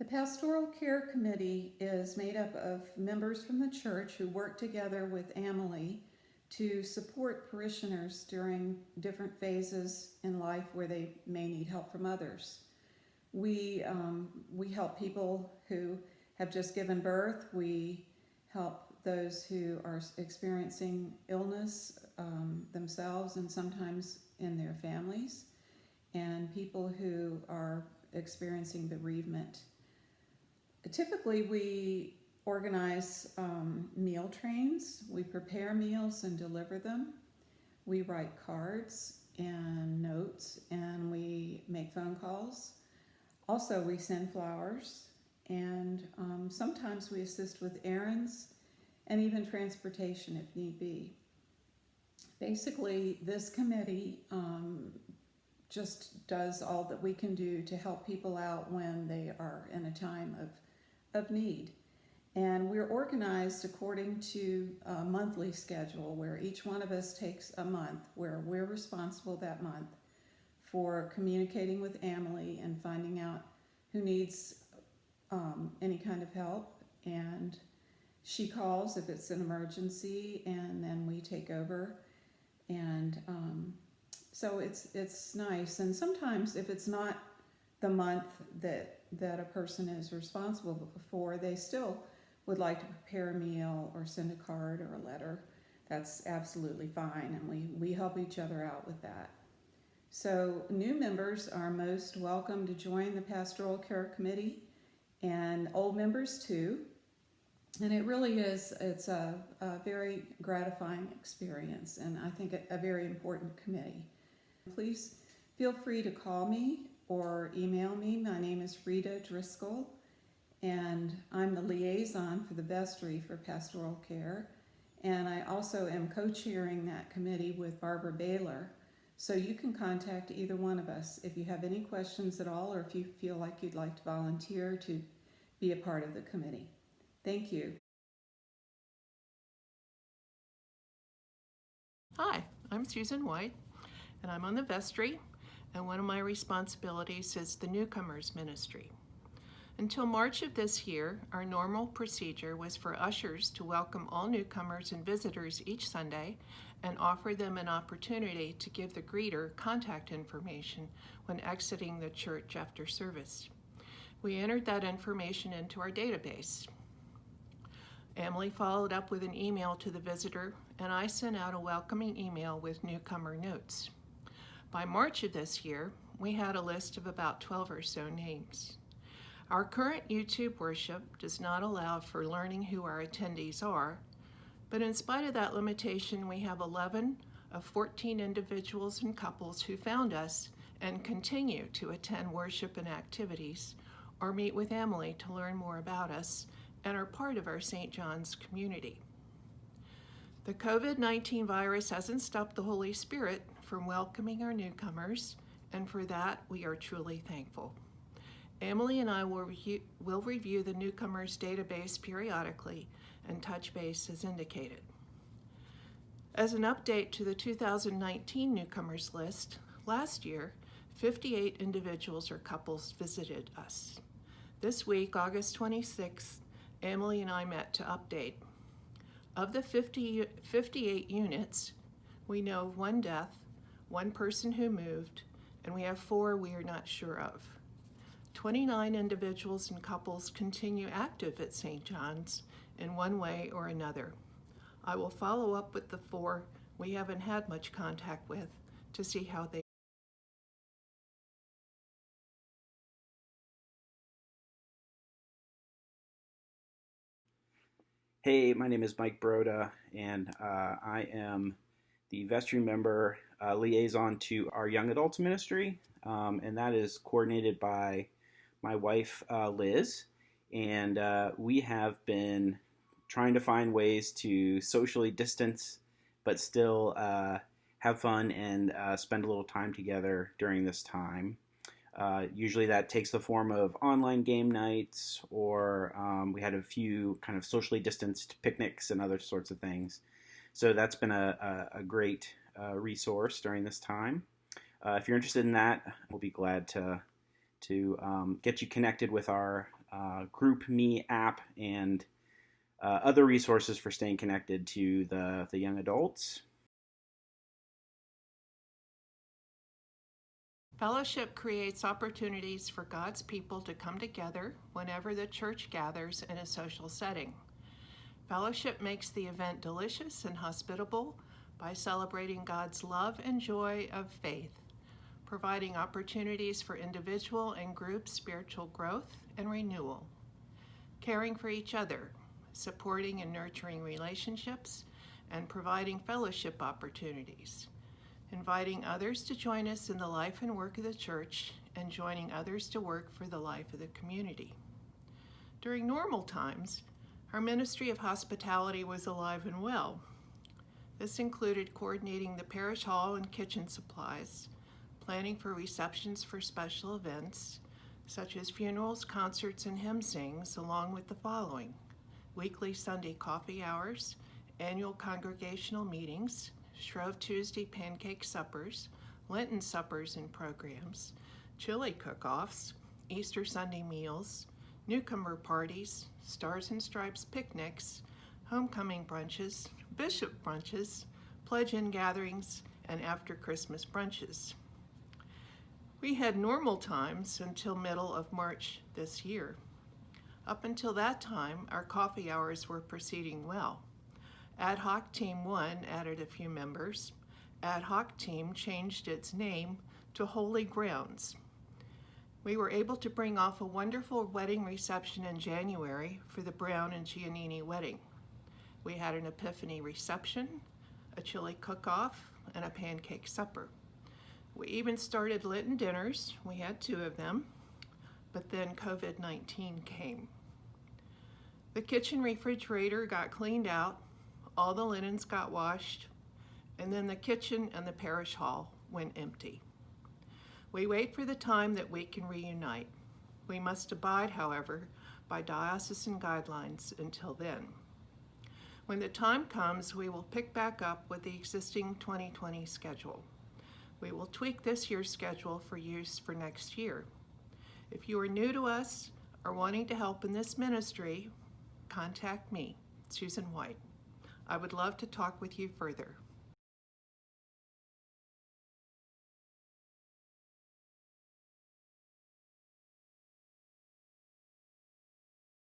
The Pastoral Care Committee is made up of members from the church who work together with Amelie to support parishioners during different phases in life where they may need help from others. We help people who have just given birth. We help those who are experiencing illness themselves and sometimes in their families, and people who are experiencing bereavement. Typically, we organize meal trains. We prepare meals and deliver them. We write cards and notes, and we make phone calls. Also, we send flowers, and sometimes we assist with errands and even transportation if need be. Basically, this committee just does all that we can do to help people out when they are in a time of need. And we're organized according to a monthly schedule where each one of us takes a month where we're responsible that month for communicating with Amelie and finding out who needs any kind of help. And she calls if it's an emergency, and then we take over. And so it's nice. And sometimes if it's not the month that a person is responsible for, they still would like to prepare a meal or send a card or a letter. That's absolutely fine, and we help each other out with that. So new members are most welcome to join the Pastoral Care Committee, and old members too. And it really is, it's a very gratifying experience, and I think a very important committee. Please feel free to call me or email me. My name is Rita Driscoll, and I'm the liaison for the vestry for pastoral care. And I also am co-chairing that committee with Barbara Baylor. So you can contact either one of us if you have any questions at all, or if you feel like you'd like to volunteer to be a part of the committee. Thank you. Hi, I'm Susan White, and I'm on the vestry, and one of my responsibilities is the Newcomers Ministry. Until March of this year, our normal procedure was for ushers to welcome all newcomers and visitors each Sunday and offer them an opportunity to give the greeter contact information when exiting the church after service. We entered that information into our database. Amelie followed up with an email to the visitor, and I sent out a welcoming email with newcomer notes. By March of this year, we had a list of about 12 or so names. Our current YouTube worship does not allow for learning who our attendees are, but in spite of that limitation, we have 11 of 14 individuals and couples who found us and continue to attend worship and activities or meet with Amelie to learn more about us and are part of our St. John's community. The COVID-19 virus hasn't stopped the Holy Spirit from welcoming our newcomers, and for that we are truly thankful. Amelie and I will review the newcomers database periodically and touch base as indicated. As an update to the 2019 newcomers list, last year 58 individuals or couples visited us. This week, August 26th, Amelie and I met to update. Of the 58 units, we know of one death, one person who moved, and we have 4 we are not sure of. 29 individuals and couples continue active at St. John's in one way or another. I will follow up with the 4 we haven't had much contact with to see how they. Hey, my name is Mike Broda, and I am the vestry member liaison to our young adults ministry, and that is coordinated by my wife, Liz, and we have been trying to find ways to socially distance but still have fun and spend a little time together during this time. Usually that takes the form of online game nights, or we had a few kind of socially distanced picnics and other sorts of things. So that's been a great resource during this time. If you're interested in that, we'll be glad to get you connected with our GroupMe app and other resources for staying connected to the young adults. Fellowship creates opportunities for God's people to come together whenever the church gathers in a social setting. Fellowship makes the event delicious and hospitable by celebrating God's love and joy of faith, providing opportunities for individual and group spiritual growth and renewal, caring for each other, supporting and nurturing relationships, and providing fellowship opportunities, inviting others to join us in the life and work of the church, and joining others to work for the life of the community. During normal times, our ministry of hospitality was alive and well. This included coordinating the parish hall and kitchen supplies, planning for receptions for special events, such as funerals, concerts, and hymn sings, along with the following: weekly Sunday coffee hours, annual congregational meetings, Shrove Tuesday pancake suppers, Lenten suppers and programs, chili cook-offs, Easter Sunday meals, newcomer parties, Stars and Stripes picnics, homecoming brunches, bishop brunches, pledge-in gatherings, and after Christmas brunches. We had normal times until middle of March this year. Up until that time, our coffee hours were proceeding well. Ad hoc Team 1 added a few members. Ad hoc Team changed its name to Holy Grounds. We were able to bring off a wonderful wedding reception in January for the Brown and Giannini wedding. We had an Epiphany reception, a chili cook-off, and a pancake supper. We even started Lenten dinners. We had 2 of them, but then COVID-19 came. The kitchen refrigerator got cleaned out, all the linens got washed, and then the kitchen and the parish hall went empty. We wait for the time that we can reunite. We must abide, however, by diocesan guidelines until then. When the time comes, we will pick back up with the existing 2020 schedule. We will tweak this year's schedule for use for next year. If you are new to us or wanting to help in this ministry, contact me, Susan White. I would love to talk with you further.